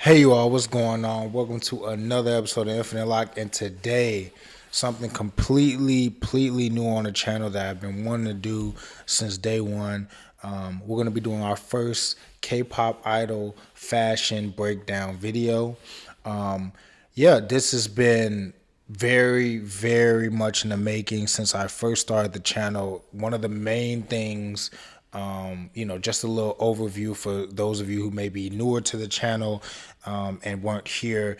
Hey you all, what's going on? Welcome to another episode of Infinite Lock, and today something completely new on the channel that I've been wanting to do since day one. We're gonna be doing our first K-pop idol fashion breakdown video. This has been very much in the making since I first started the channel. One of the main things, just a little overview for those of you who may be newer to the channel and weren't here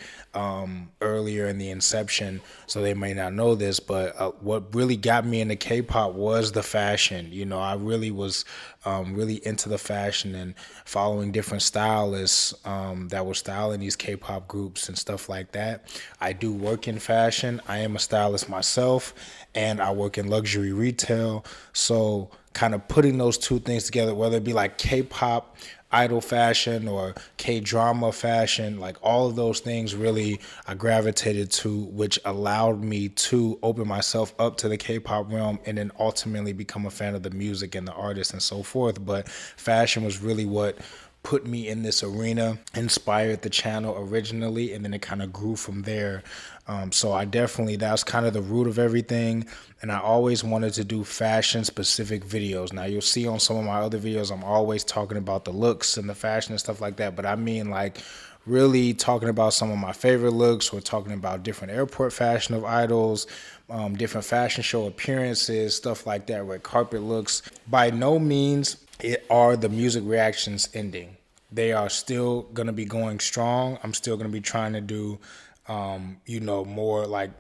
earlier in the inception, so they may not know this, but what really got me into K-pop was the fashion. I really was really into the fashion and following different stylists that were styling these K-pop groups and stuff like that. I do work in fashion. I am a stylist myself, and I work in luxury retail. So kind of putting those two things together, whether it be like K-pop idol fashion or K-drama fashion, like all of those things really I gravitated to, which allowed me to open myself up to the K-pop realm and then ultimately become a fan of the music and the artists and so forth. But fashion was really what put me in this arena, inspired the channel originally, and then it kind of grew from there. So that's kind of the root of everything. And I always wanted to do fashion specific videos. Now you'll see on some of my other videos, I'm always talking about the looks and the fashion and stuff like that. But I mean, like, really talking about some of my favorite looks. We're talking about different airport fashion of idols, different fashion show appearances, stuff like that, red carpet looks. By no means are the music reactions ending. They are still going to be going strong. I'm still going to be trying to do, more like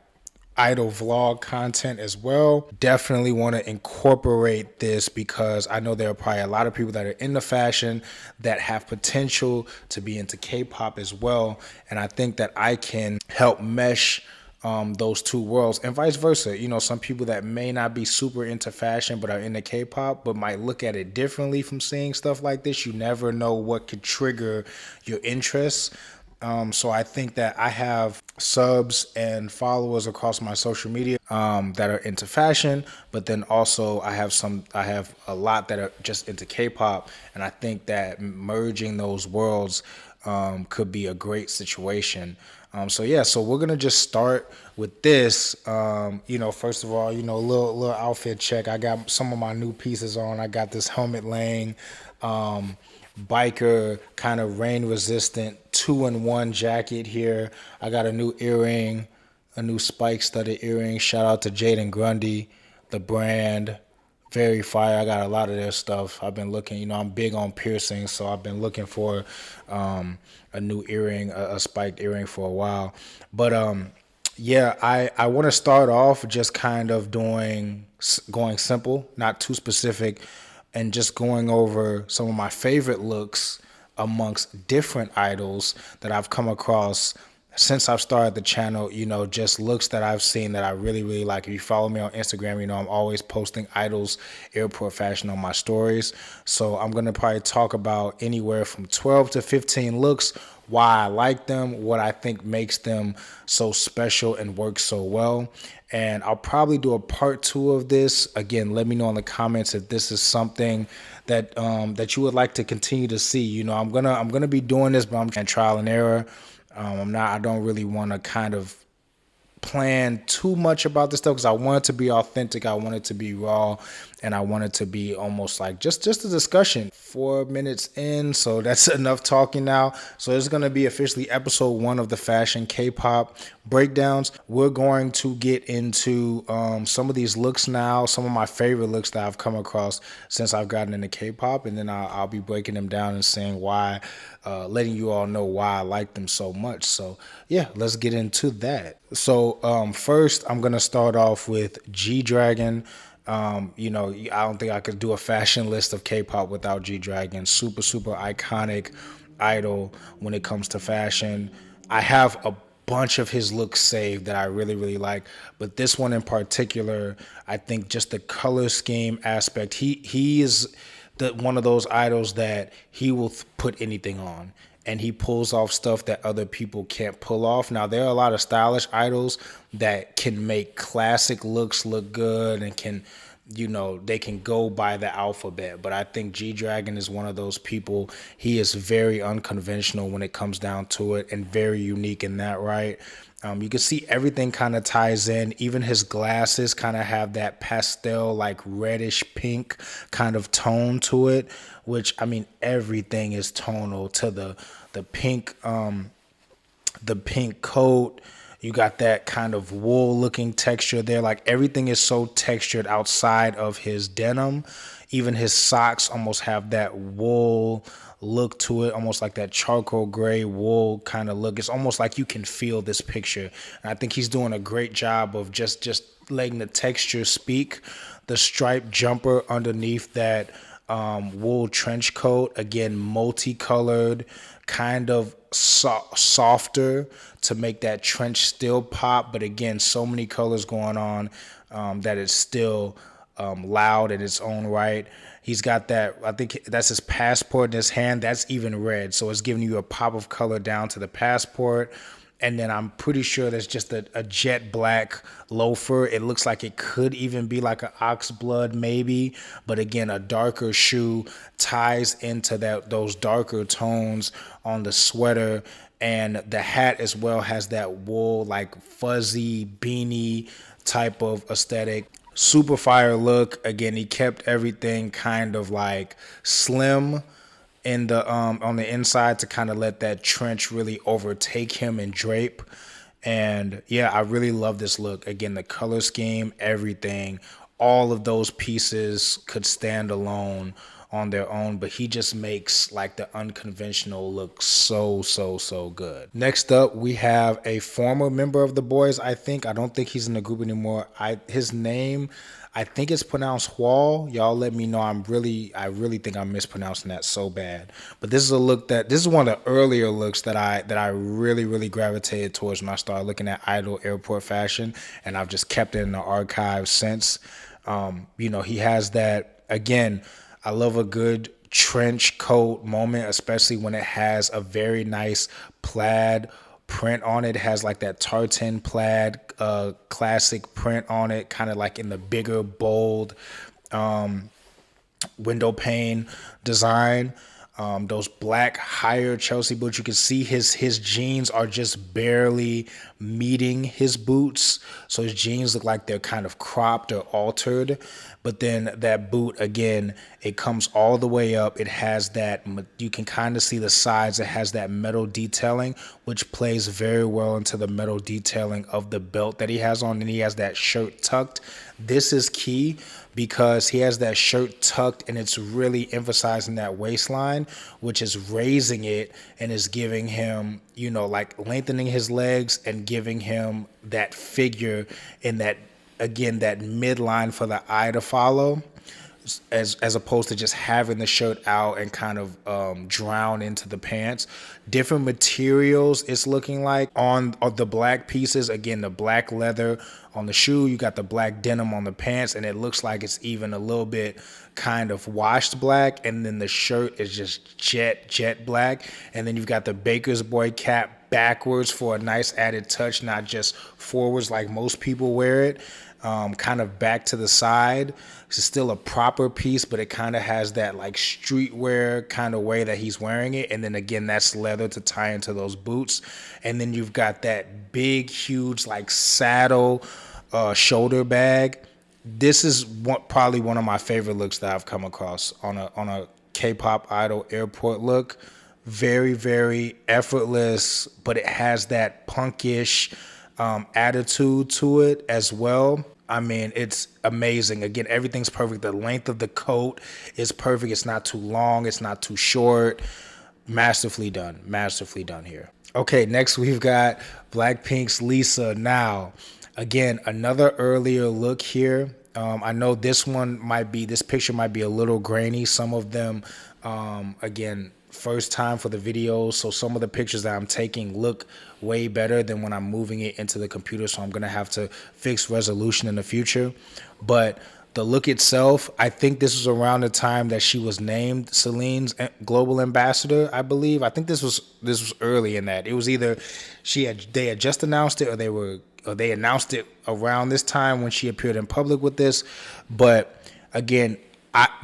idol vlog content as well. Definitely want to incorporate this because I know there are probably a lot of people that are into fashion that have potential to be into K-pop as well. And I think that I can help mesh those two worlds and vice versa. Some people that may not be super into fashion but are into K-pop but might look at it differently from seeing stuff like this. You never know what could trigger your interests. So I think that I have subs and followers across my social media that are into fashion, but then also I have a lot that are just into K-pop, and I think that merging those worlds could be a great situation. So we're gonna just start with this. First of all, little outfit check. I got some of my new pieces on. I got this helmet laying. Biker kind of rain resistant 2-in-1 jacket here. I got a new earring, a new spike studded earring. Shout out to Jaden Grundy, the brand. Very fire. I got a lot of their stuff. I've been looking, I'm big on piercings, so I've been looking for a new earring, a spiked earring for a while. But I want to start off just kind of going simple, not too specific, and just going over some of my favorite looks amongst different idols that I've come across since I've started the channel. Just looks that I've seen that I really like. If you follow me on Instagram, I'm always posting idols airport fashion on my stories. So I'm going to probably talk about anywhere from 12 to 15 looks, why I like them, what I think makes them so special and work so well. And I'll probably do a part 2 of this. Again, let me know in the comments if this is something that that you would like to continue to see. I'm gonna be doing this, but I'm trying trial and error. I don't really want to kind of plan too much about this stuff because I want it to be authentic. I want it to be raw, and I want it to be almost like just a discussion. 4 minutes in, so that's enough talking now. So it's going to be officially episode 1 of the fashion K-pop breakdowns. We're going to get into some of these looks now, some of my favorite looks that I've come across since I've gotten into K-pop, and then I'll be breaking them down and saying why, letting you all know why I like them so much. So yeah, let's get into that. So first, I'm going to start off with GDragon. I don't think I could do a fashion list of K-pop without GDragon. Super iconic idol when it comes to fashion. I have a bunch of his looks saved that I really like, but this one in particular, I think just the color scheme aspect. He is one of those idols that he will put anything on, and he pulls off stuff that other people can't pull off. Now, there are a lot of stylish idols that can make classic looks look good and can you know, they can go by the alphabet. But I think GDragon is one of those people. He is very unconventional when it comes down to it, and very unique in that, right? You can see everything kind of ties in. Even his glasses kind of have that pastel, like reddish pink kind of tone to it, which, I mean, everything is tonal to the pink, the pink coat. You got that kind of wool looking texture there. Like everything is so textured outside of his denim. Even his socks almost have that wool look to it, almost like that charcoal gray wool kind of look. It's almost like you can feel this picture. And I think he's doing a great job of just letting the texture speak. The striped jumper underneath that wool trench coat, again, multicolored, kind of softer to make that trench still pop, but again, so many colors going on that it's still loud in its own right. He's got that, I think that's his passport in his hand. That's even red, so it's giving you a pop of color down to the passport. And then I'm pretty sure there's just a jet black loafer. It looks like it could even be like an ox blood maybe. But again, a darker shoe ties into those darker tones on the sweater. And the hat as well has that wool, like fuzzy beanie type of aesthetic. Super fire look. Again, he kept everything kind of like slim in the on the inside to kind of let that trench really overtake him and drape. And yeah, I really love this look. Again, the color scheme, everything, all of those pieces could stand alone on their own, but he just makes like the unconventional look so good. Next up, we have a former member of the BOYZ. I don't think he's in the group anymore. His name, I think it's pronounced Wall. Y'all let me know. I really think I'm mispronouncing that so bad. But this is a look this is one of the earlier looks that I really gravitated towards when I started looking at idol airport fashion, and I've just kept it in the archive since. You know, he has that, again, I love a good trench coat moment, especially when it has a very nice plaid print on it. It has like that tartan plaid classic print on it, kind of like in the bigger, bold window pane design. Those black higher Chelsea boots, you can see his jeans are just barely meeting his boots. So his jeans look like they're kind of cropped or altered. But then that boot, again, it comes all the way up. It has that, you can kind of see the sides. It has that metal detailing, which plays very well into the metal detailing of the belt that he has on. And he has that shirt tucked. This is key because he has that shirt tucked and it's really emphasizing that waistline, which is raising it and is giving him, you know, like lengthening his legs and giving him that figure in that, again, that midline for the eye to follow, as opposed to just having the shirt out and kind of drown into the pants. Different materials it's looking like on the black pieces. Again, the black leather on the shoe, you got the black denim on the pants, and it looks like it's even a little bit kind of washed black, and then the shirt is just jet black. And then you've got the Baker's Boy cap backwards for a nice added touch, not just forwards like most people wear it. Kind of back to the side. It's still a proper piece, but it kind of has that like streetwear kind of way that he's wearing it. And then again, that's leather to tie into those boots. And then you've got that big, huge like saddle shoulder bag. This is probably one of my favorite looks that I've come across on a K-pop idol airport look. Very effortless, but it has that punkish attitude to it as well. I mean, it's amazing. Again, everything's perfect. The length of the coat is perfect. It's not too long. It's not too short. Masterfully done here. Okay, next we've got BlackPink's Lisa. Now, again, another earlier look here. I know this picture might be a little grainy. Some of them, again, first time for the videos, so some of the pictures that I'm taking look way better than when I'm moving it into the computer, so I'm gonna have to fix resolution in the future. But the look itself, I think this was around the time that she was named Celine's global ambassador, I believe. I think this was early in that. It was either they had just announced it, or they announced it around this time when she appeared in public with this. But again,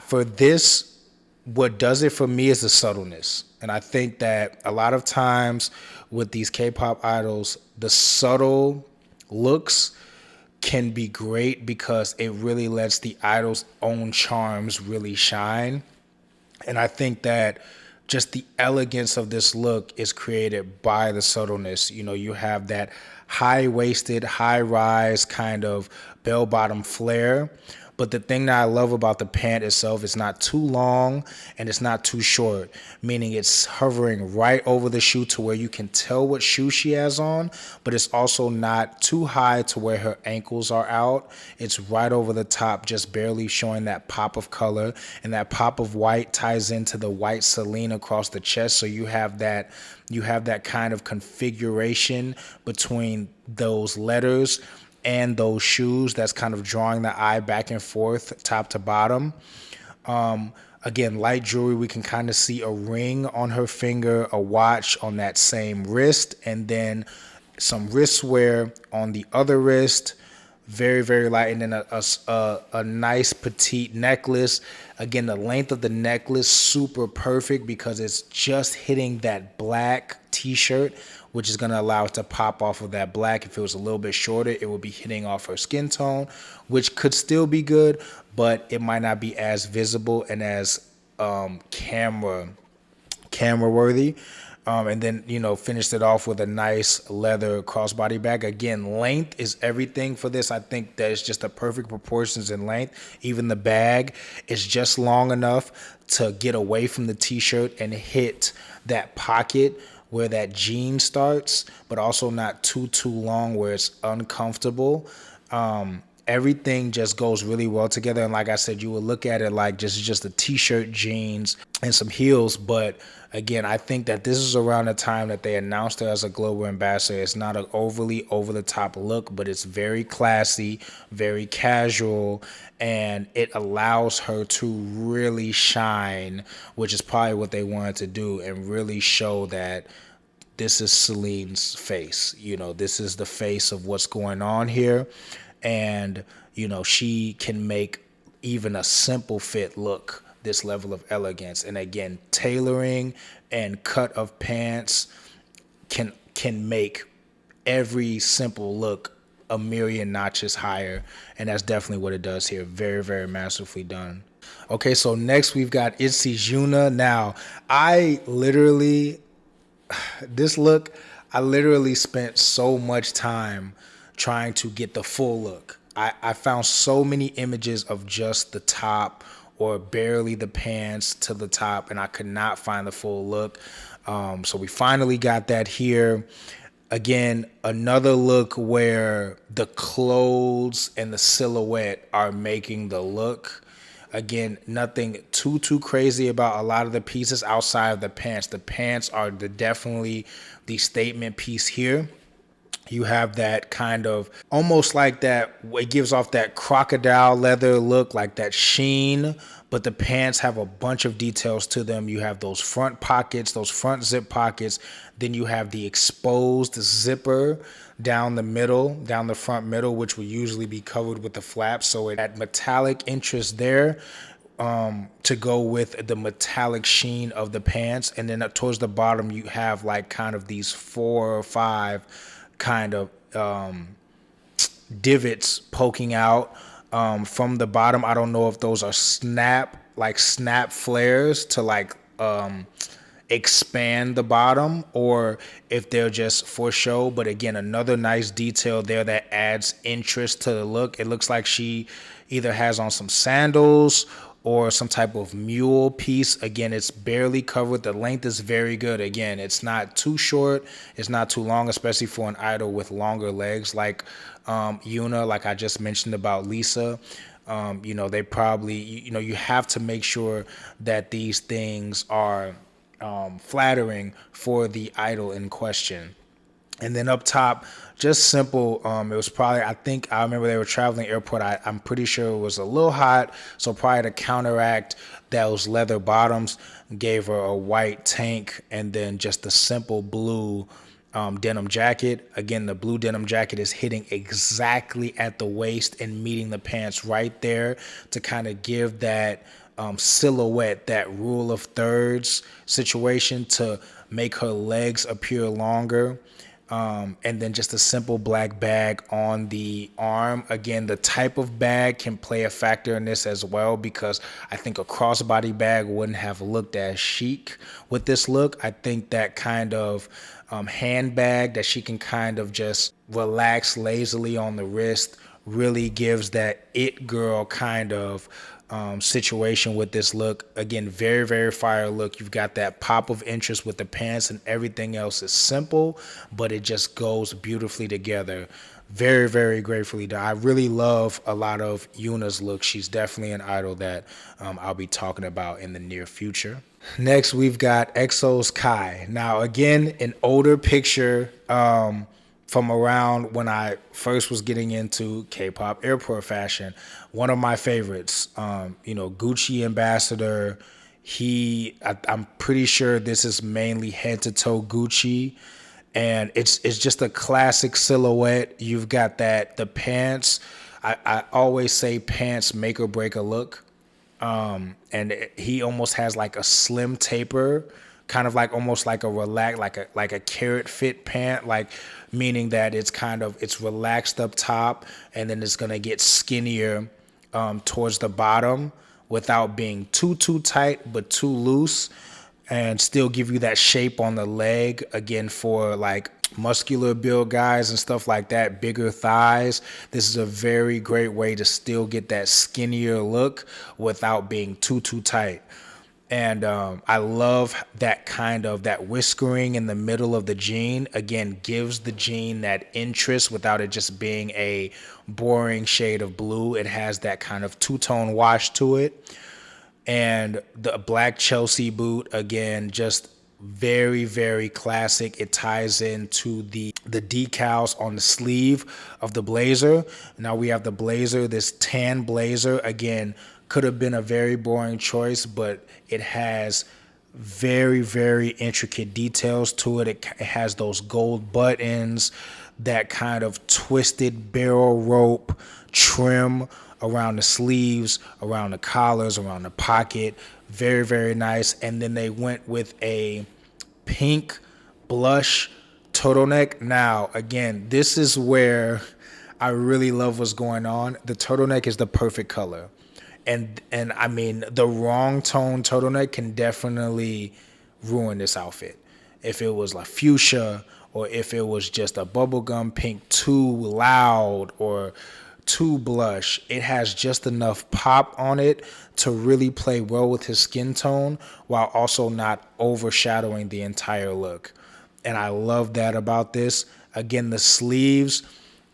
for this, what does it for me is the subtleness. And I think that a lot of times with these K-pop idols, the subtle looks can be great because it really lets the idol's own charms really shine. And I think that just the elegance of this look is created by the subtleness. You know, you have that high-waisted, high-rise kind of bell-bottom flare. But the thing that I love about the pant itself is not too long and it's not too short, meaning it's hovering right over the shoe to where you can tell what shoe she has on, but it's also not too high to where her ankles are out. It's right over the top, just barely showing that pop of color, and that pop of white ties into the white Seline across the chest. So you have that kind of configuration between those letters and those shoes that's kind of drawing the eye back and forth, top to bottom. Again, light jewelry, we can kind of see a ring on her finger, a watch on that same wrist, and then some wrist wear on the other wrist. Very, very light. And then a nice petite necklace. Again, the length of the necklace, super perfect because it's just hitting that black t-shirt, which is going to allow it to pop off of that black. If it was a little bit shorter, it would be hitting off her skin tone, which could still be good, but it might not be as visible and as camera worthy. And then, you know, finished it off with a nice leather crossbody bag. Again, length is everything for this. I think that it's just the perfect proportions in length. Even the bag is just long enough to get away from the t-shirt and hit that pocket where that jean starts, but also not too long where it's uncomfortable. Everything just goes really well together. And like I said, you would look at it like just a t-shirt, jeans, and some heels. But again, I think that this is around the time that they announced her as a global ambassador. It's not an overly over-the-top look, but it's very classy, very casual, and it allows her to really shine, which is probably what they wanted to do, and really show that this is Celine's face. You know, this is the face of what's going on here. And, you know, she can make even a simple fit look this level of elegance. And again, tailoring and cut of pants can make every simple look a million notches higher. And that's definitely what it does here. Very, very masterfully done. Okay, so next we've got ITZY's Yuna. Now, this look, I literally spent so much time trying to get the full look. I found so many images of just the top or barely the pants to the top, and I could not find the full look. So we finally got that here. Again, another look where the clothes and the silhouette are making the look. Again, nothing too crazy about a lot of the pieces outside of the pants. The pants are definitely the statement piece here. You have that kind of almost like that, it gives off that crocodile leather look, like that sheen, but the pants have a bunch of details to them. You have those front pockets, those front zip pockets. Then you have the exposed zipper down the front middle, which will usually be covered with the flaps. So it had metallic interest there to go with the metallic sheen of the pants. And then towards the bottom, you have like kind of these 4 or 5 kind of divots poking out from the bottom. I don't know if those are snap flares to like expand the bottom, or if they're just for show. But again, another nice detail there that adds interest to the look. It looks like she either has on some sandals or some type of mule piece. Again, it's barely covered. The length is very good. Again, it's not too short. It's not too long, especially for an idol with longer legs like Yuna, like I just mentioned about Lisa. You know, they probably, you have to make sure that these things are flattering for the idol in question. And then up top, just simple. It was probably, I remember they were traveling airport. I'm pretty sure it was a little hot. So probably to counteract those leather bottoms, gave her a white tank and then just a simple blue denim jacket. Again, the blue denim jacket is hitting exactly at the waist and meeting the pants right there to kind of give that silhouette, that rule of thirds situation to make her legs appear longer. And then just a simple black bag on the arm. Again, the type of bag can play a factor in this as well, because I think a crossbody bag wouldn't have looked as chic with this look. I think that kind of handbag that she can kind of just relax lazily on the wrist really gives that it girl kind of situation with this look. Again, very, very fire look. You've got that pop of interest with the pants, and everything else is simple, but it just goes beautifully together. Very, very gratefully done. I really love a lot of Yuna's looks. She's definitely an idol that I'll be talking about in the near future. Next, we've got EXO's Kai. Now, again, an older picture from around when I first was getting into K-pop airport fashion. One of my favorites, Gucci ambassador. I'm pretty sure this is mainly head to toe Gucci, and it's just a classic silhouette. You've got the pants. I always say pants make or break a look. And he almost has like a slim taper, kind of like almost like a relax, like a carrot fit pant, like meaning that it's relaxed up top and then it's gonna get skinnier towards the bottom without being too tight but too loose, and still give you that shape on the leg, again, for like muscular build guys and stuff like that, bigger thighs. This is a very great way to still get that skinnier look without being too tight. And I love that whiskering in the middle of the jean. Again, gives the jean that interest without it just being a boring shade of blue. It has that kind of two-tone wash to it. And the black Chelsea boot, again, just very, very classic. It ties into the decals on the sleeve of the blazer. Now we have the blazer, this tan blazer. Again, could have been a very boring choice, but it has very, very intricate details to it. It has those gold buttons, that kind of twisted barrel rope trim around the sleeves, around the collars, around the pocket. Very, very nice. And then they went with a pink blush turtleneck. Now, again, this is where I really love what's going on. The turtleneck is the perfect color. And I mean, the wrong tone turtleneck can definitely ruin this outfit. If it was like fuchsia, or if it was just a bubblegum pink too loud or too blush, it has just enough pop on it to really play well with his skin tone while also not overshadowing the entire look. And I love that about this. Again, the sleeves,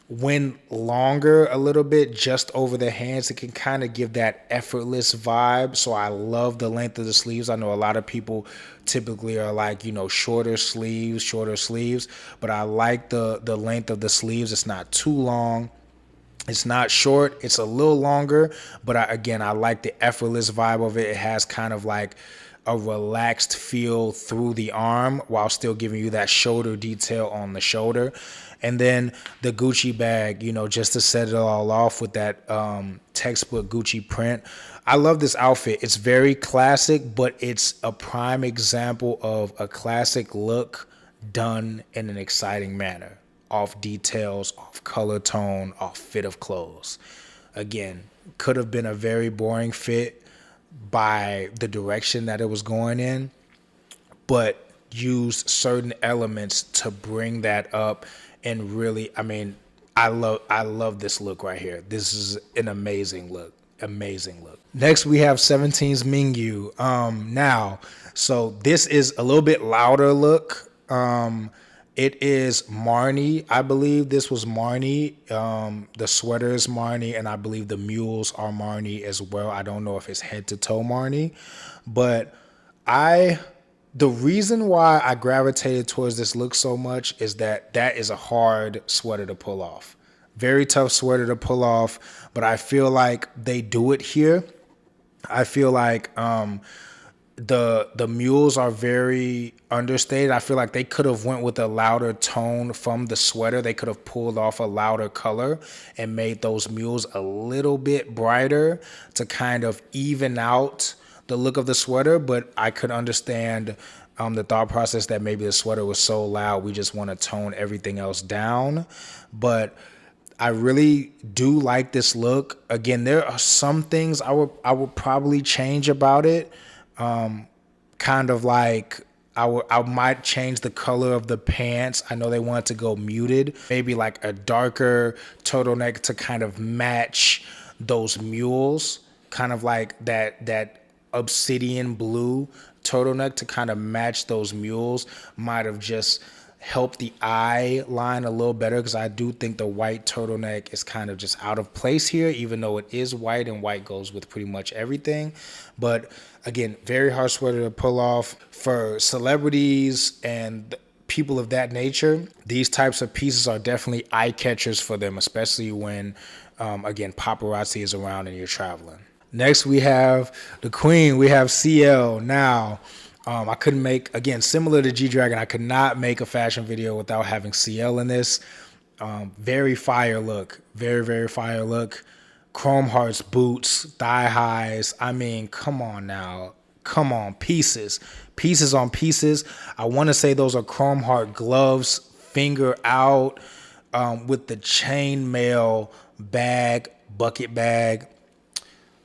when longer a little bit, just over the hands, it can kind of give that effortless vibe. So I love the length of the sleeves. I know a lot of people typically are like, shorter sleeves, but I like the length of the sleeves. It's not too long. It's not short. It's a little longer, but I like the effortless vibe of it. It has kind of like a relaxed feel through the arm while still giving you that shoulder detail on the shoulder. And then the Gucci bag, just to set it all off with that textbook Gucci print. I love this outfit. It's very classic, but it's a prime example of a classic look done in an exciting manner. Off details, off color tone, off fit of clothes. Again, could have been a very boring fit by the direction that it was going in, but used certain elements to bring that up. And really, I love this look right here. This is an amazing look. Next, we have 17's Mingyu. Now, so this is a little bit louder look. It is Marnie. I believe this was Marnie. The sweater is Marnie, and I believe the mules are Marnie as well. I don't know if it's head to toe Marnie, but I The reason why I gravitated towards this look so much is that is a hard sweater to pull off. Very tough sweater to pull off, but I feel like they do it here. I feel like the mules are very understated. I feel like they could have went with a louder tone from the sweater. They could have pulled off a louder color and made those mules a little bit brighter to kind of even out the look of the sweater. But I could understand the thought process that maybe the sweater was so loud, we just want to tone everything else down. But I really do like this look. Again, there are some things I would probably change about it. Kind of like I might change the color of the pants. I know they wanted to go muted, maybe like a darker turtleneck to kind of match those mules, kind of like that obsidian blue turtleneck to kind of match those mules might have just helped the eye line a little better, because I do think the white turtleneck is kind of just out of place here, even though it is white and white goes with pretty much everything. But again, very hard sweater to pull off for celebrities and people of that nature. These types of pieces are definitely eye catchers for them, especially when again, paparazzi is around and you're traveling. Next, we have the queen. We have CL. Now, I couldn't make, again, similar to GDragon, I could not make a fashion video without having CL in this. Very fire look. Very, very fire look. Chrome hearts, boots, thigh highs. I mean, come on now. Come on. Pieces. Pieces on pieces. I want to say those are chrome heart gloves, finger out, with the chainmail bag, bucket bag.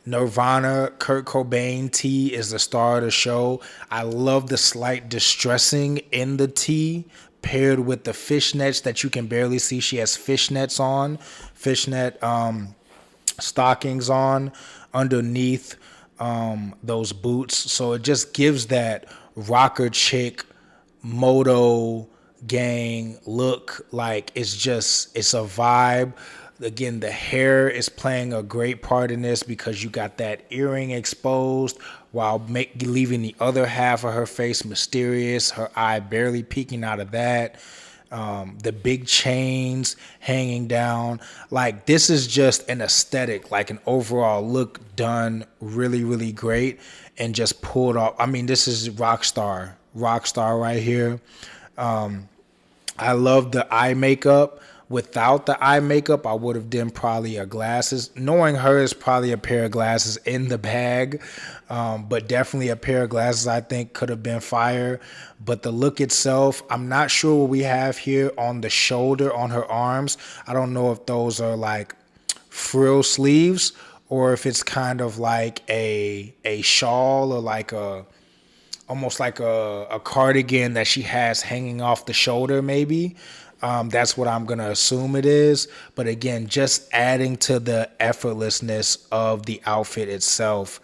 Nirvana, Kurt Cobain tee is the star of the show. I love the slight distressing in the tee paired with the fishnets that you can barely see. She has fishnets on, fishnet stockings on underneath those boots. So it just gives that rocker chick moto gang look. Like it's a vibe. Again, the hair is playing a great part in this because you got that earring exposed while leaving the other half of her face mysterious, her eye barely peeking out of that. The big chains hanging down. Like, this is just an aesthetic, like an overall look done really, really great and just pulled off. I mean, this is rockstar right here. I love the eye makeup. Without the eye makeup, I would have done probably a glasses. Knowing her is probably a pair of glasses in the bag, but definitely a pair of glasses I think could have been fire. But the look itself, I'm not sure what we have here on the shoulder, on her arms. I don't know if those are like frill sleeves or if it's kind of like a shawl or like almost like a cardigan that she has hanging off the shoulder maybe. That's what I'm going to assume it is. But again, just adding to the effortlessness of the outfit itself.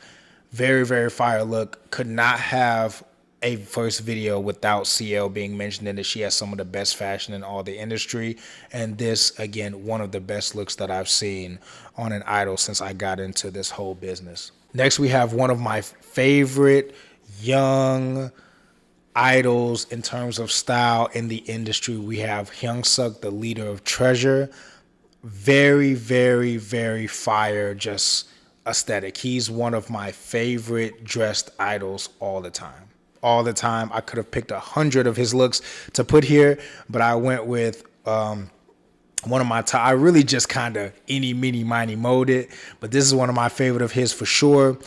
Very, very fire look. Could not have a first video without CL being mentioned in it. She has some of the best fashion in all the industry. And this, again, one of the best looks that I've seen on an idol since I got into this whole business. Next, we have one of my favorite young idols in terms of style in the industry. We have Hyunsuk, the leader of Treasure. Very, very, very fire, just aesthetic. He's one of my favorite dressed idols all the time. All the time. I could have picked 100 of his looks to put here, but I went with one of my top. I really just kind of eeny, meeny, miny, mowed it, but this is one of my favorite of his for sure.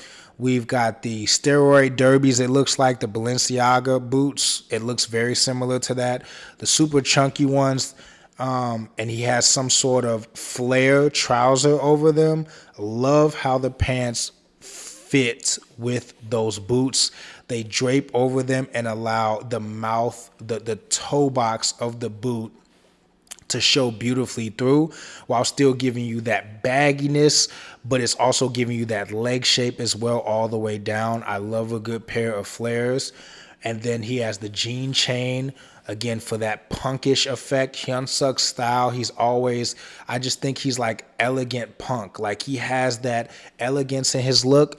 We've got the steroid derbies. It looks like the Balenciaga boots. It looks very similar to that. The super chunky ones. And he has some sort of flare trouser over them. Love how the pants fit with those boots. They drape over them and allow the mouth, the toe box of the boot to show beautifully through while still giving you that bagginess, but it's also giving you that leg shape as well all the way down. I love a good pair of flares. And then he has the jean chain, again, for that punkish effect. Hyunsuk style, I just think he's like elegant punk. Like, he has that elegance in his look,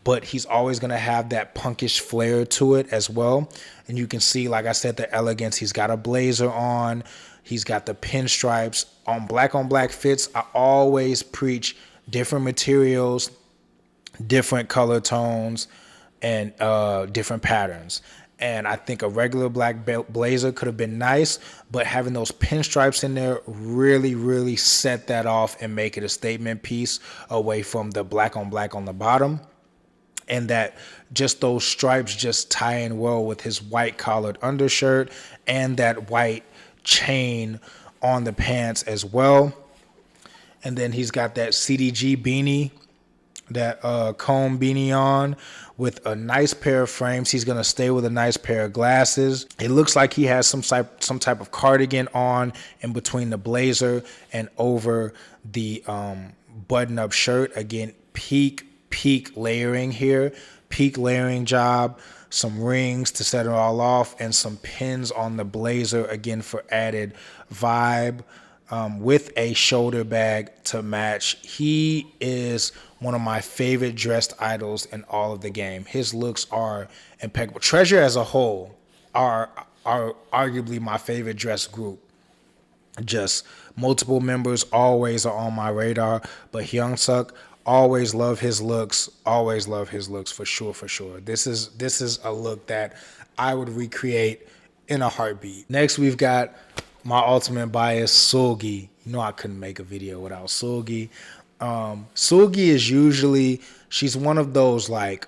but he's always going to have that punkish flair to it as well. And you can see, like I said, the elegance. He's got a blazer on. He's got the pinstripes on black fits. I always preach different materials, different color tones, and different patterns. And I think a regular black blazer could have been nice, but having those pinstripes in there really set that off and make it a statement piece away from the black on the bottom. And that just those stripes just tie in well with his white collared undershirt and that white chain on the pants as well. And then he's got that CDG beanie, that comb beanie on with a nice pair of frames. He's gonna stay with a nice pair of glasses. It looks like he has some type of cardigan on in between the blazer and over the button-up shirt. Again, peak layering here, peak layering job. Some rings to set it all off, and some pins on the blazer again for added vibe. With a shoulder bag to match. He is one of my favorite dressed idols in all of the game. His looks are impeccable. Treasure as a whole are arguably my favorite dressed group. Just multiple members always are on my radar, but Hyunsuk, always love his looks. Always love his looks for sure. This is a look that I would recreate in a heartbeat. Next, we've got my ultimate bias, Seulgi. You know I couldn't make a video without Seulgi. Seulgi is usually, she's one of those, like,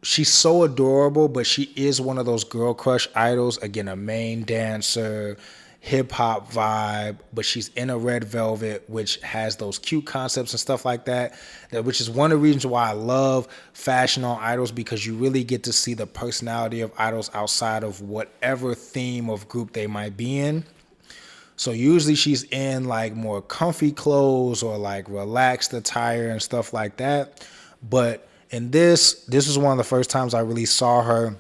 she's so adorable, but she is one of those girl crush idols. Again, a main dancer, hip hop vibe, but she's in a red velvet, which has those cute concepts and stuff like that, which is one of the reasons why I love fashion on idols, because you really get to see the personality of idols outside of whatever theme of group they might be in. So usually she's in like more comfy clothes or like relaxed attire and stuff like that. But in this was one of the first times I really saw her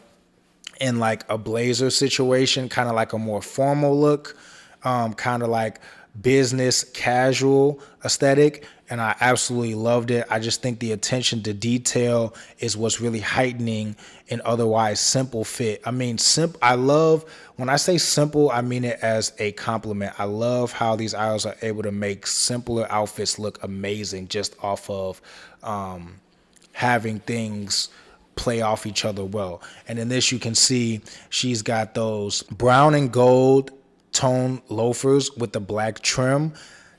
in like a blazer situation, kind of like a more formal look, kind of like business casual aesthetic. And I absolutely loved it. I just think the attention to detail is what's really heightening an otherwise simple fit. I mean, I love, when I say simple, I mean it as a compliment. I love how these idols are able to make simpler outfits look amazing just off of having things play off each other well. And in this, you can see she's got those brown and gold tone loafers with the black trim,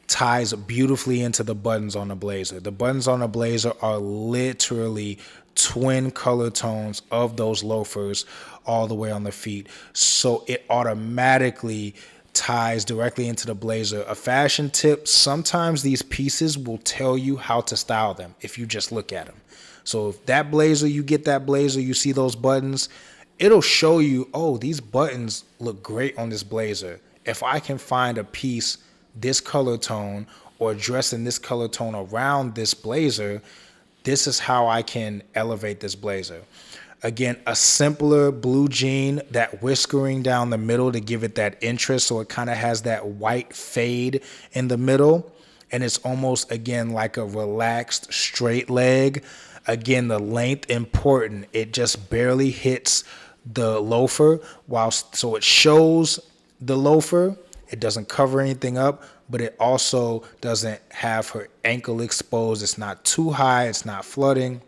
ties beautifully into the buttons on the blazer. The buttons on the blazer are literally twin color tones of those loafers all the way on the feet. So it automatically ties directly into the blazer. A fashion tip, sometimes these pieces will tell you how to style them if you just look at them. So if that blazer, you get that blazer, you see those buttons, it'll show you, oh, these buttons look great on this blazer. If I can find a piece this color tone or dress in this color tone around this blazer, this is how I can elevate this blazer. Again, a simpler blue jean, that whiskering down the middle to give it that interest, so it kind of has that white fade in the middle, and it's almost, again, like a relaxed straight leg. Again, the length important. It just barely hits the loafer, so it shows the loafer. It doesn't cover anything up, but it also doesn't have her ankle exposed. It's not too high. It's not flooding.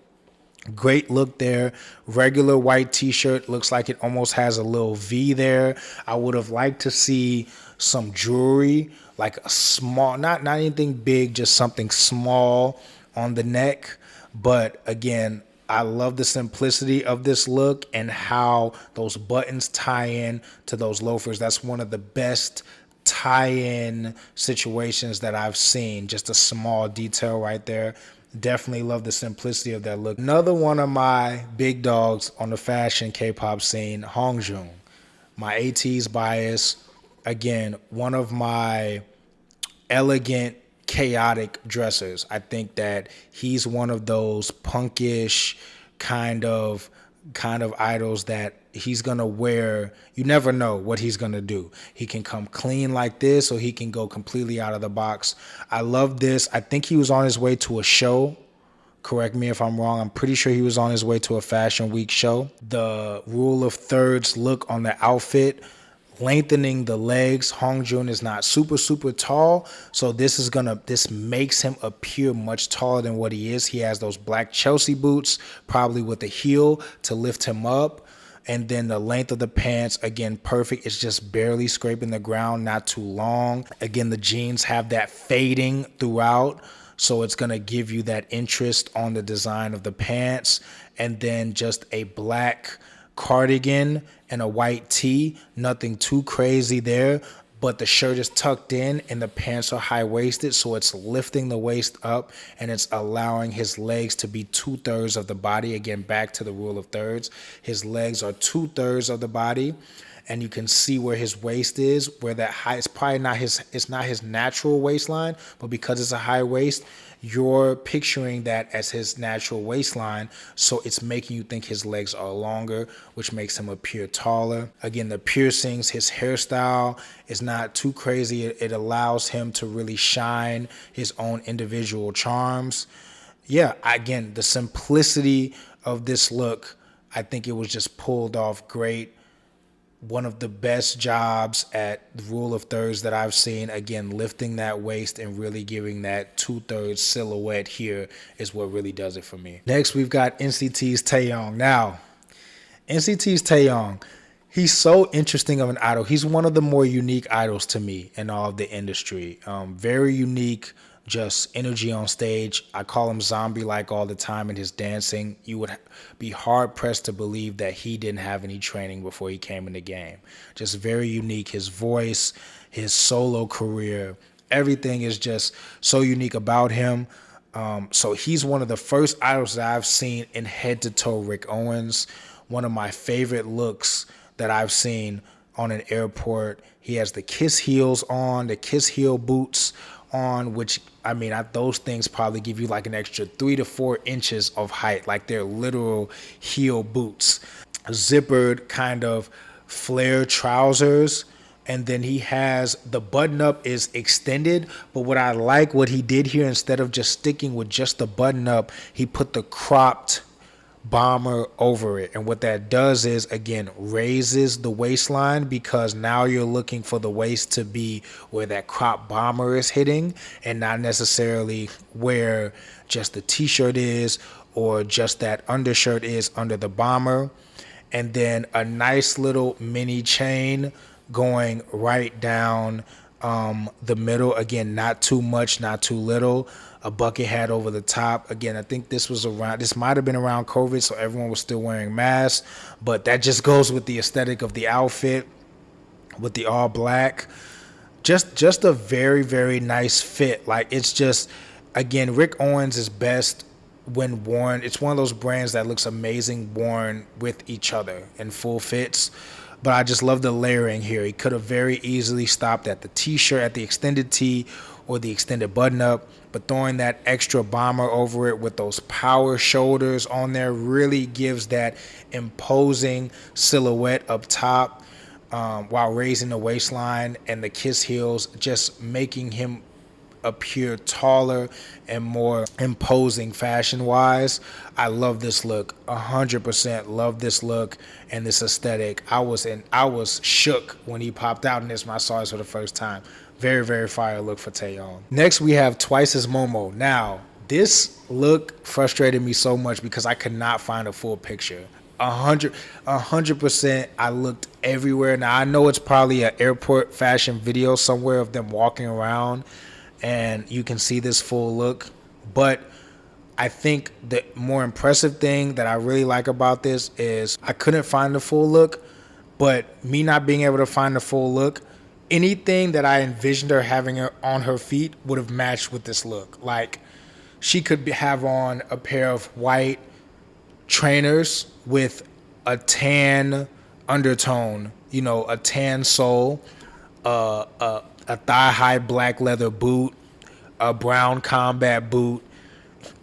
Great look there. Regular white t-shirt. Looks like it almost has a little V there. I would have liked to see some jewelry, like a small, not anything big, just something small on the neck. But again, I love the simplicity of this look and how those buttons tie in to those loafers. That's one of the best tie-in situations that I've seen. Just a small detail right there. Definitely love the simplicity of that look. Another one of my big dogs on the fashion K-pop scene, Hongjoong. My AT's bias. Again, one of my elegant, chaotic dressers. I think that he's one of those punkish kind of idols that he's gonna wear. You never know what he's gonna do. He can come clean like this, or he can go completely out of the box. I love this. I think he was on his way to a show Correct me if I'm wrong. I'm pretty sure he was on his way to a fashion week show. The rule of thirds look on the outfit, lengthening the legs. Hongjoong is not super tall, so this makes him appear much taller than what he is. He has those black Chelsea boots, probably with a heel to lift him up. And then the length of the pants, again, perfect. It's just barely scraping the ground, not too long. Again, the jeans have that fading throughout, so it's going to give you that interest on the design of the pants. And then just a black cardigan and a white tee. Nothing too crazy there, but the shirt is tucked in and the pants are high-waisted, so it's lifting the waist up and it's allowing his legs to be 2/3 of the body. Again, back to the rule of thirds. His legs are 2/3 of the body, and you can see where his waist is, where that high, it's not his natural waistline, but because it's a high waist, you're picturing that as his natural waistline, so it's making you think his legs are longer, which makes him appear taller. Again, the piercings, his hairstyle is not too crazy. It allows him to really shine his own individual charms. Yeah, again, the simplicity of this look, I think it was just pulled off great. One of the best jobs at the rule of thirds that I've seen. Again, lifting that waist and really giving that 2/3 silhouette here is what really does it for me. Next, we've got NCT's Taeyong. Now, NCT's Taeyong, he's so interesting of an idol. He's one of the more unique idols to me in all of the industry. Very unique, just energy on stage. I call him zombie-like all the time in his dancing. You would be hard-pressed to believe that he didn't have any training before he came in the game. Just very unique. His voice, his solo career, everything is just so unique about him. So he's one of the first idols that I've seen in head-to-toe Rick Owens. One of my favorite looks that I've seen on an airport. He has the Kiss heels on, the Kiss heel boots on, which, I mean, those things probably give you like an extra 3 to 4 inches of height, like they're literal heel boots. Zippered kind of flare trousers, and then he has the button up is extended, but what he did here, instead of just sticking with just the button up, he put the cropped bomber over it. And what that does is, again, raises the waistline, because now you're looking for the waist to be where that crop bomber is hitting and not necessarily where just the t-shirt is or just that undershirt is under the bomber. And then a nice little mini chain going right down the middle. Again, not too much, not too little. A bucket hat over the top. Again, I think this might have been around COVID, so everyone was still wearing masks, but that just goes with the aesthetic of the outfit with the all black. Just a very, very nice fit. Like, it's just, again, Rick Owens is best when worn. It's one of those brands that looks amazing worn with each other in full fits. But I just love the layering here. He could have very easily stopped at the t-shirt, at the extended tee or the extended button up, but throwing that extra bomber over it with those power shoulders on there really gives that imposing silhouette up top, while raising the waistline, and the Kiss heels just making him appear taller and more imposing fashion wise. I love this look, 100% love this look and this aesthetic. I was shook when he popped out in this when I saw this for the first time. Very, very fire look for Taeyong. Next, we have Twice as Momo. Now, this look frustrated me so much because I could not find a full picture. 100%. I looked everywhere. Now, I know it's probably an airport fashion video somewhere of them walking around and you can see this full look, but I think the more impressive thing that I really like about this is I couldn't find the full look, but me not being able to find the full look, anything that I envisioned her having on her feet would have matched with this look. Like, she could have on a pair of white trainers with a tan undertone, a tan sole, a thigh-high black leather boot, a brown combat boot.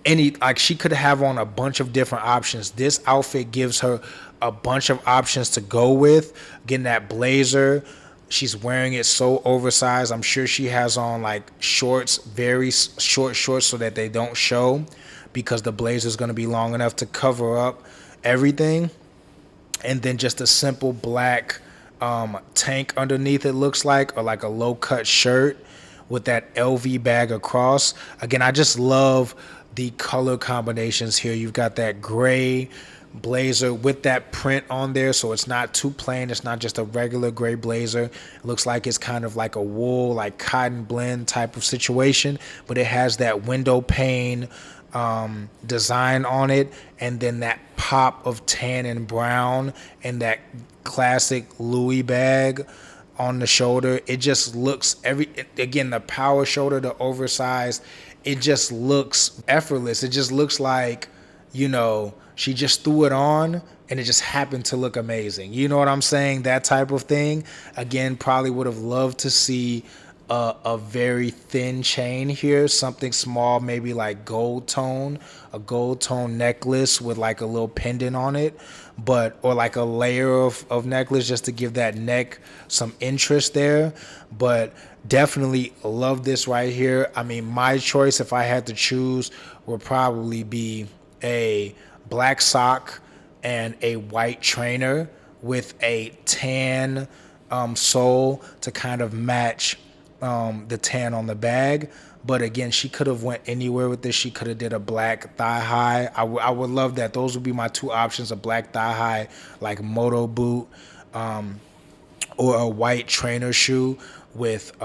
She could have on a bunch of different options. This outfit gives her a bunch of options to go with. Getting that blazer, She's wearing it so oversized. I'm sure she has on like shorts, very short shorts, so that they don't show, because the blazer is going to be long enough to cover up everything. And then just a simple black tank underneath, it looks like, or like a low cut shirt with that LV bag across. Again, I just love the color combinations here. You've got that gray blazer with that print on there, so it's not too plain. It's not just a regular gray blazer. It looks like it's kind of like a wool, like cotton blend type of situation, but it has that window pane design on it, and then that pop of tan and brown, and that classic Louis bag on the shoulder. It just looks again, the power shoulder, the oversized, it just looks effortless. It just looks like, she just threw it on and it just happened to look amazing. You know what I'm saying? That type of thing. Again, probably would have loved to see a very thin chain here, something small, maybe like a gold tone necklace with like a little pendant on it, or like a layer of necklace just to give that neck some interest there. But definitely love this right here. I mean, my choice, if I had to choose, would probably be a black sock and a white trainer with a tan sole to kind of match the tan on the bag. But again, she could have went anywhere with this. She could have did a black thigh high. I would love that. Those would be my two options: a black thigh high like moto boot, or a white trainer shoe with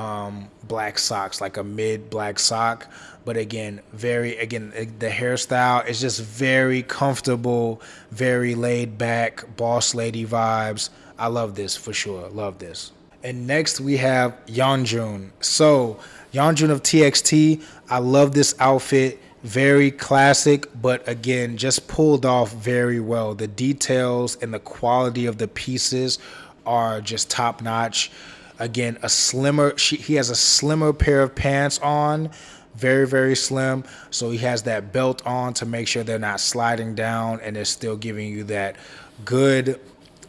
black socks, like a mid black sock. But again, the hairstyle is just very comfortable, very laid back, boss lady vibes. I love this for sure. Love this. And next we have Yeonjun. So Yeonjun of TXT, I love this outfit. Very classic, but again, just pulled off very well. The details and the quality of the pieces are just top notch. Again, he has a slimmer pair of pants on, very, very slim. So he has that belt on to make sure they're not sliding down and they're still giving you that good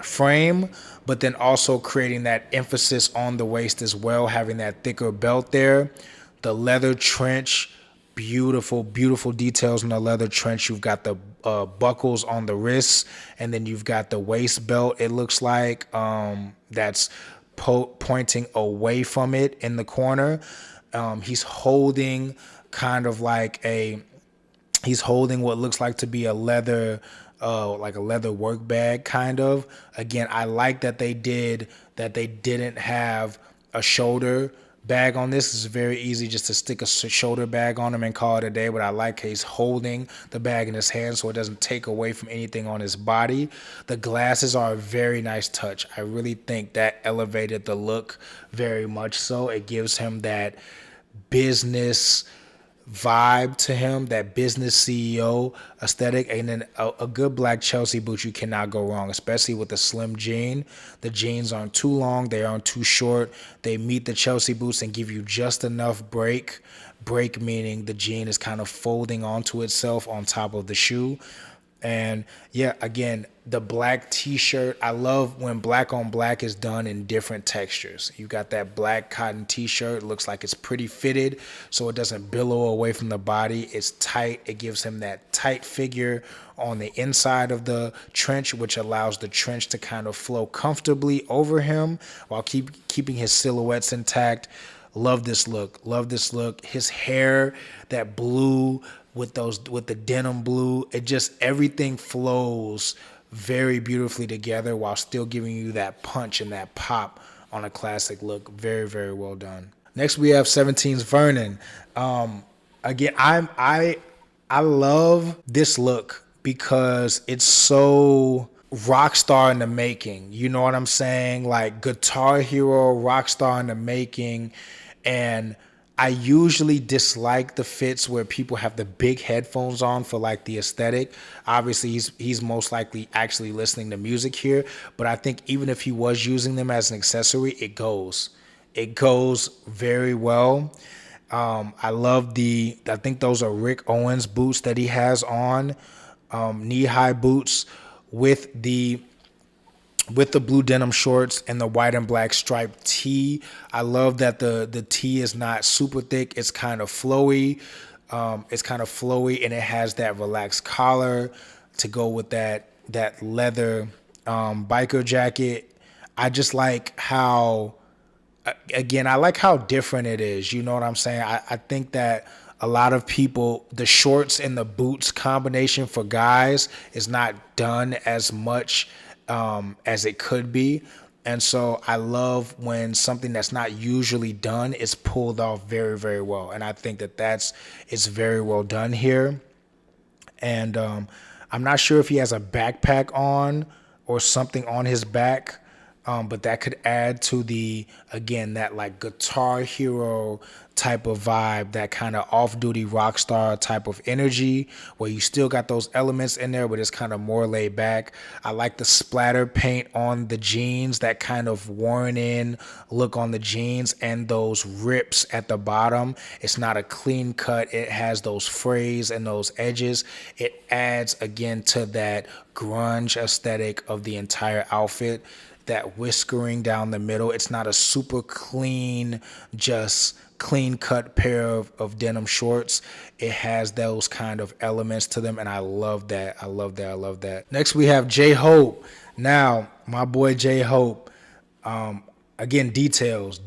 frame, but then also creating that emphasis on the waist as well, having that thicker belt there. The leather trench, beautiful, beautiful details in the leather trench. You've got the buckles on the wrists, and then you've got the waist belt, it looks like, that's pointing away from it in the corner. He's holding what looks like to be a leather work bag, kind of. Again, I like that they didn't have a shoulder bag on this. It's very easy just to stick a shoulder bag on him and call it a day, but I like he's holding the bag in his hand so it doesn't take away from anything on his body. The glasses are a very nice touch. I really think that elevated the look very much so. It gives him that business vibe to him, that business CEO aesthetic. And then a good black Chelsea boot, you cannot go wrong, especially with the slim jean. The jeans aren't too long, they aren't too short. They meet the Chelsea boots and give you just enough break meaning the jean is kind of folding onto itself on top of the shoe. And yeah, again, the black t-shirt, I love when black on black is done in different textures. You got that black cotton t-shirt, looks like it's pretty fitted, so it doesn't billow away from the body. It's tight. It gives him that tight figure on the inside of the trench, which allows the trench to kind of flow comfortably over him while keeping his silhouettes intact. Love this look. Love this look. His hair, that blue with the denim blue, everything flows very beautifully together while still giving you that punch and that pop on a classic look. Very, very well done. Next we have 17's Vernon. Again, I love this look because it's so rockstar in the making. You know what I'm saying? Like Guitar Hero, rockstar in the making. And I usually dislike the fits where people have the big headphones on for like the aesthetic. Obviously, he's most likely actually listening to music here, but I think even if he was using them as an accessory, it goes very well. I think those are Rick Owens boots that he has on, knee-high boots with the with the blue denim shorts and the white and black striped tee. I love that the tee is not super thick. It's kind of flowy. And it has that relaxed collar to go with that leather biker jacket. I just like how, again, I like how different it is. You know what I'm saying? I think that a lot of people, the shorts and the boots combination for guys is not done as much as it could be. And so I love when something that's not usually done is pulled off very, very well. And I think that it's very well done here. And I'm not sure if he has a backpack on or something on his back, but that could add to again, that like guitar hero type of vibe, that kind of off-duty rock star type of energy where you still got those elements in there, but it's kind of more laid back. I like the splatter paint on the jeans, that kind of worn in look on the jeans, and those rips at the bottom. It's not a clean cut. It has those frays and those edges. It adds again to that grunge aesthetic of the entire outfit. That whiskering down the middle. It's not a super clean, just clean cut pair of denim shorts. It has those kind of elements to them, and I love that. I love that. I love that. Next, we have J-Hope. Now, my boy J-Hope. Again, details.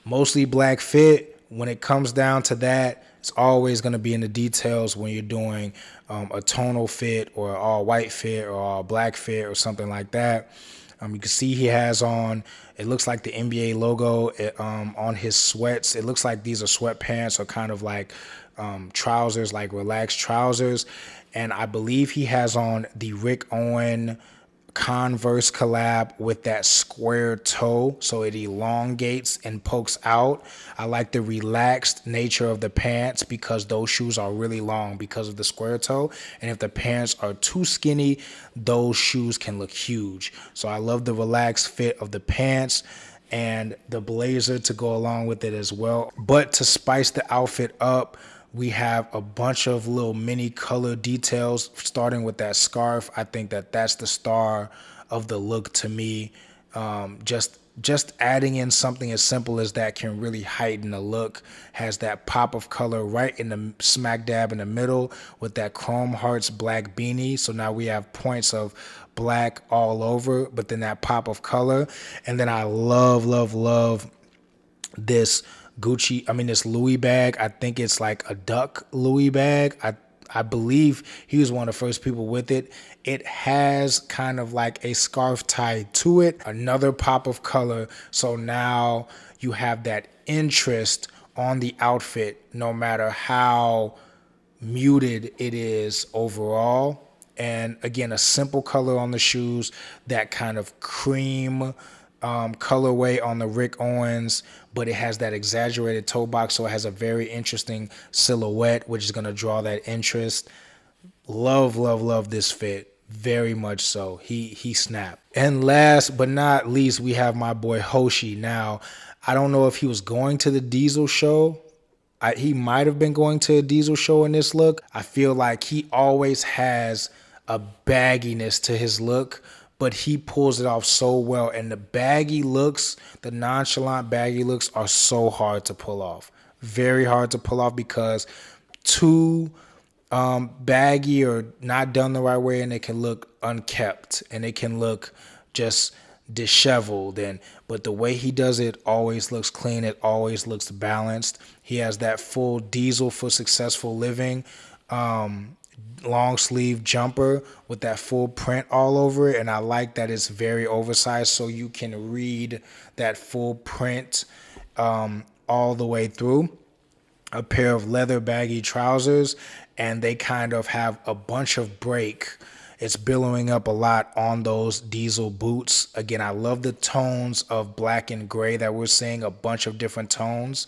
Mostly black fit. When it comes down to that, it's always going to be in the details when you're doing a tonal fit or all white fit or all black fit or something like that. You can see he has on, it looks like the NBA logo on his sweats. It looks like these are sweatpants or kind of like trousers, like relaxed trousers. And I believe he has on the Rick Owens Converse collab with that square toe, so it elongates and pokes out. I like the relaxed nature of the pants because those shoes are really long because of the square toe, and if the pants are too skinny, those shoes can look huge. So I love the relaxed fit of the pants and the blazer to go along with it as well. But to spice the outfit up, we have a bunch of little mini color details, starting with that scarf. I think that that's the star of the look to me. Just adding in something as simple as that can really heighten the look. Has that pop of color right in the smack dab in the middle with that chrome hearts black beanie. So now we have points of black all over, but then that pop of color. And then I love this this Louis bag. I think it's like a duck Louis bag. I believe he was one of the first people with it. It has kind of like a scarf tied to it, another pop of color. So now you have that interest on the outfit, no matter how muted it is overall. And again, a simple color on the shoes, that kind of cream colorway on the Rick Owens, but it has that exaggerated toe box, so it has a very interesting silhouette, which is going to draw that interest. Love this fit, very much so. He snapped. And last but not least, we have my boy Hoshi. Now, I don't know if he was going to the Diesel show. He might have been going to a Diesel show in this look. I feel like he always has a bagginess to his look, but he pulls it off so well. And the baggy looks, the nonchalant baggy looks are so hard to pull off. Very hard to pull off because too baggy or not done the right way, and it can look unkept and it can look just disheveled. But the way he does it always looks clean. It always looks balanced. He has that full Diesel for Successful Living long sleeve jumper with that full print all over it, and I like that it's very oversized, so you can read that full print all the way through. A pair of leather baggy trousers, and they kind of have a bunch of break. It's billowing up a lot on those Diesel boots. Again, I love the tones of black and gray that we're seeing, a bunch of different tones,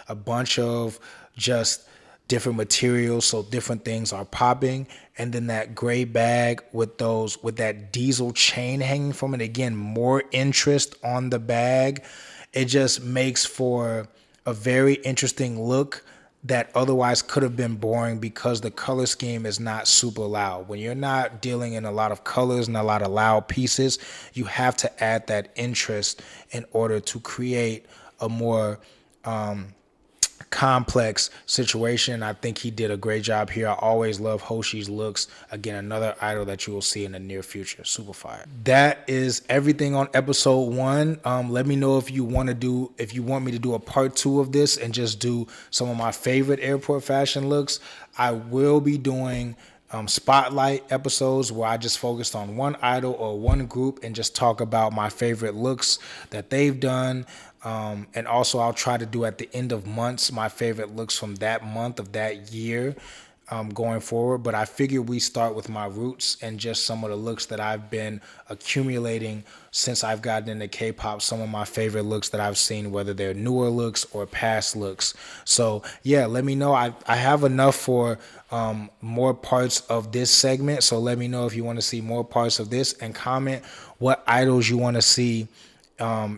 a bunch of just different materials, so different things are popping. And then that gray bag with that Diesel chain hanging from it, again, more interest on the bag. It just makes for a very interesting look that otherwise could have been boring because the color scheme is not super loud. When you're not dealing in a lot of colors and a lot of loud pieces, you have to add that interest in order to create a more complex situation. I think he did a great job here. I always love Hoshi's looks. Again, another idol that you will see in the near future. Super fire. That is everything on episode 1. Let me know if you want me to do a part 2 of this and just do some of my favorite airport fashion looks. I will be doing spotlight episodes where I just focused on one idol or one group and just talk about my favorite looks that they've done. And also I'll try to do at the end of months my favorite looks from that month of that year going forward. But I figure we start with my roots and just some of the looks that I've been accumulating since I've gotten into K-pop, some of my favorite looks that I've seen, whether they're newer looks or past looks. So yeah, let me know. I have enough for more parts of this segment. So let me know if you want to see more parts of this, and comment what idols you want to see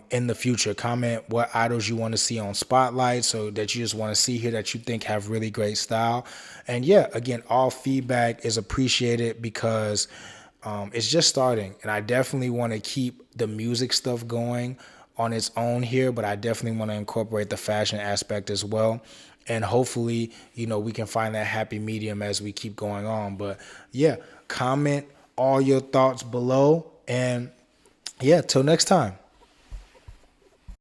in the future. Comment what idols you want to see on Spotlight, so that you just want to see here that you think have really great style. And yeah, again, all feedback is appreciated because it's just starting, and I definitely want to keep the music stuff going on its own here, but I definitely want to incorporate the fashion aspect as well. And hopefully, we can find that happy medium as we keep going on. But yeah, comment all your thoughts below, and yeah, till next time.